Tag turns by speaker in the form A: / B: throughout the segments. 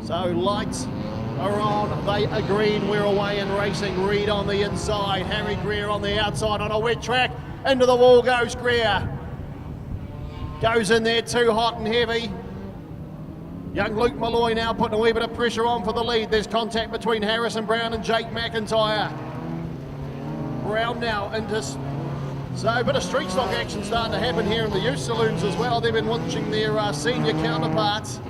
A: So lights are on, they are green, we're away and racing. Reed on the inside, Harry Greer on the outside on a wet track. Into the wall goes Greer. Goes in there too hot and heavy. Young Luke Malloy now putting a wee bit of pressure on for the lead. There's contact between Harrison Brown and Jake McIntyre. Brown now into... So a bit of street stock action starting to happen here in the youth saloons as well. They've been watching their senior counterparts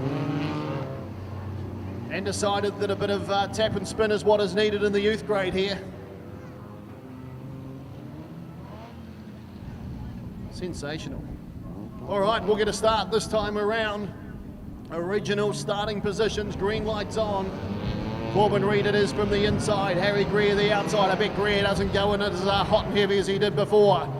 A: and decided that a bit of tap and spin is what is needed in the youth grade here. Sensational. All right, we'll get a start this time around. Original starting positions, green lights on. Corbin Reid it is from the inside, Harry Greer the outside. I bet Greer doesn't go in as hot and heavy as he did before.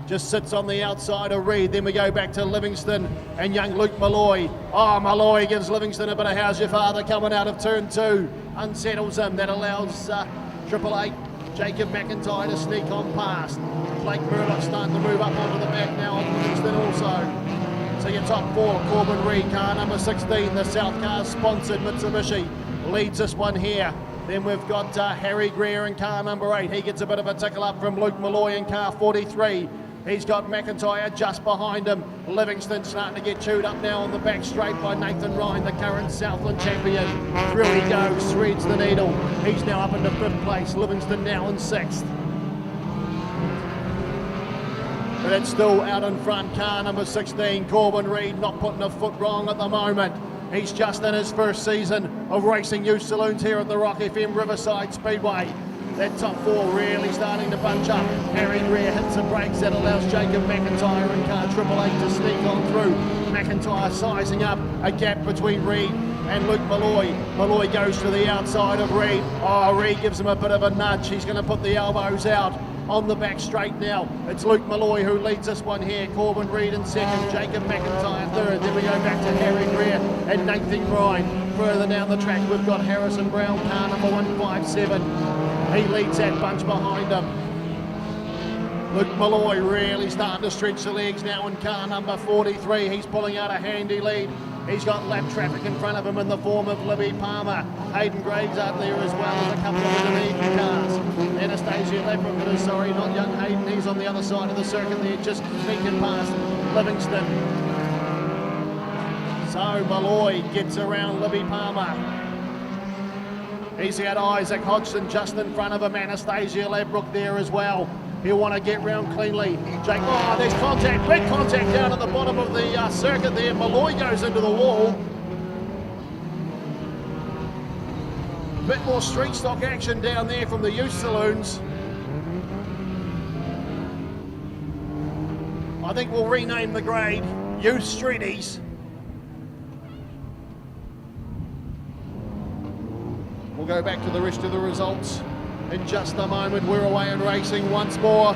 A: Just sits on the outside of Reid. Then we go back to Livingston and young Luke Malloy. Oh, Malloy gives Livingston a bit of how's your father coming out of turn 2. Unsettles him. That allows Triple Eight, Jacob McIntyre to sneak on past. Blake Murdoch starting to move up onto the back now on Livingston also. So your top 4, Corbin Reid, car number 16, the South Car sponsored Mitsubishi, leads this one here. Then we've got Harry Greer in car number 8. He gets a bit of a tickle up from Luke Malloy in car 43. He's got McIntyre just behind him. Livingston starting to get chewed up now on the back straight by Nathan Ryan, the current Southland champion. Through he goes, threads the needle. He's now up into 5th place. Livingston now in 6th. But it's still out in front, car number 16, Corbin Reid, not putting a foot wrong at the moment. He's just in his first season of racing youth saloons here at the Rock FM Riverside Speedway. That top 4 really starting to bunch up. Harry Greer hits the brakes, that allows Jacob McIntyre and car Triple Eight to sneak on through. McIntyre sizing up a gap between Reid and Luke Malloy. Malloy goes to the outside of Reid. Oh, Reid gives him a bit of a nudge. He's going to put the elbows out. On the back straight now, it's Luke Malloy who leads this one here. Corbin Reid in 2nd, Jacob McIntyre 3rd. Then we go back to Harry Greer and Nathan Ryan. Further down the track, we've got Harrison Brown, car number 157. He leads that bunch behind him. Luke Malloy really starting to stretch the legs now in car number 43. He's pulling out a handy lead. He's got lap traffic in front of him in the form of Libby Palmer. Hayden Graves out there as well as a couple of Indonesian cars. Anastasia Ladbrokes, sorry, not young Hayden. He's on the other side of the circuit there, just sneaking past Livingston. So Malloy gets around Libby Palmer. He's got Isaac Hodgson just in front of him. Anastasia Ladbrokes there as well. He'll want to get round cleanly. Jake, oh, there's contact, big contact down at the bottom of the circuit there. Malloy goes into the wall. Bit more street stock action down there from the youth saloons. I think we'll rename the grade Youth Streeties. We'll go back to the rest of the results in just a moment. We're away and racing once more.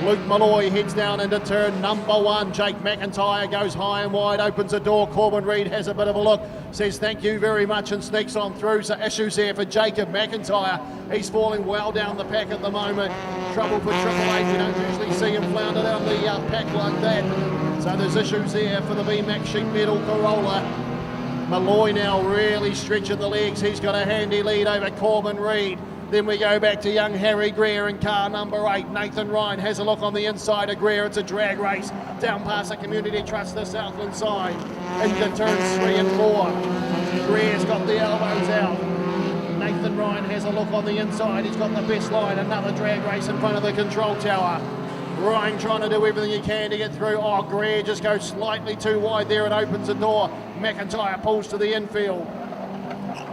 A: Luke Malloy heads down into turn number 1. Jake McIntyre goes high and wide, opens the door. Corbin Reid has a bit of a look, says thank you very much and sneaks on through. So issues there for Jacob McIntyre. He's falling well down the pack at the moment. Trouble for Triple Eight. You don't usually see him flounder down the pack like that. So there's issues there for the BMAX Sheet Metal Corolla. Malloy now really stretching the legs. He's got a handy lead over Corbin Reid. Then we go back to young Harry Greer in car number 8. Nathan Ryan has a look on the inside of Greer. It's a drag race down past the Community Trust, the Southland side, into turns 3 and 4. Greer's got the elbows out. Nathan Ryan has a look on the inside. He's got the best line. Another drag race in front of the control tower. Ryan trying to do everything he can to get through. Oh, Greer just goes slightly too wide there. It opens the door. McIntyre pulls to the infield.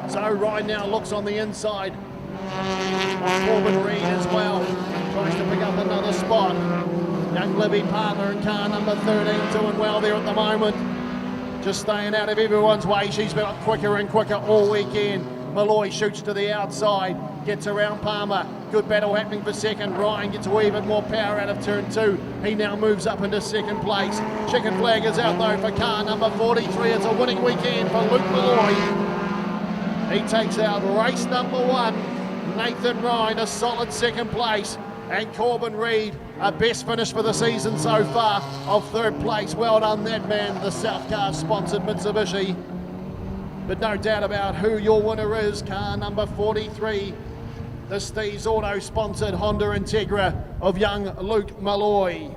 A: So Ryan now looks on the inside. Corbin Reid as well tries to pick up another spot. Young Libby Palmer in car number 13 doing well there at the moment, just staying out of everyone's way. She's been up quicker and quicker all weekend. Malloy shoots to the outside, gets around Palmer. Good battle happening for 2nd. Ryan gets a wee bit more power out of turn 2. He now moves up into 2nd place. Chicken flag is out though for car number 43. It's a winning weekend for Luke Malloy. He takes out race number 1. Nathan Ryan, a solid 2nd place, and Corbin Reid, a best finish for the season so far of 3rd place. Well done that man, the South Car sponsored Mitsubishi. But no doubt about who your winner is. Car number 43, the Steve's Auto sponsored Honda Integra of young Luke Malloy.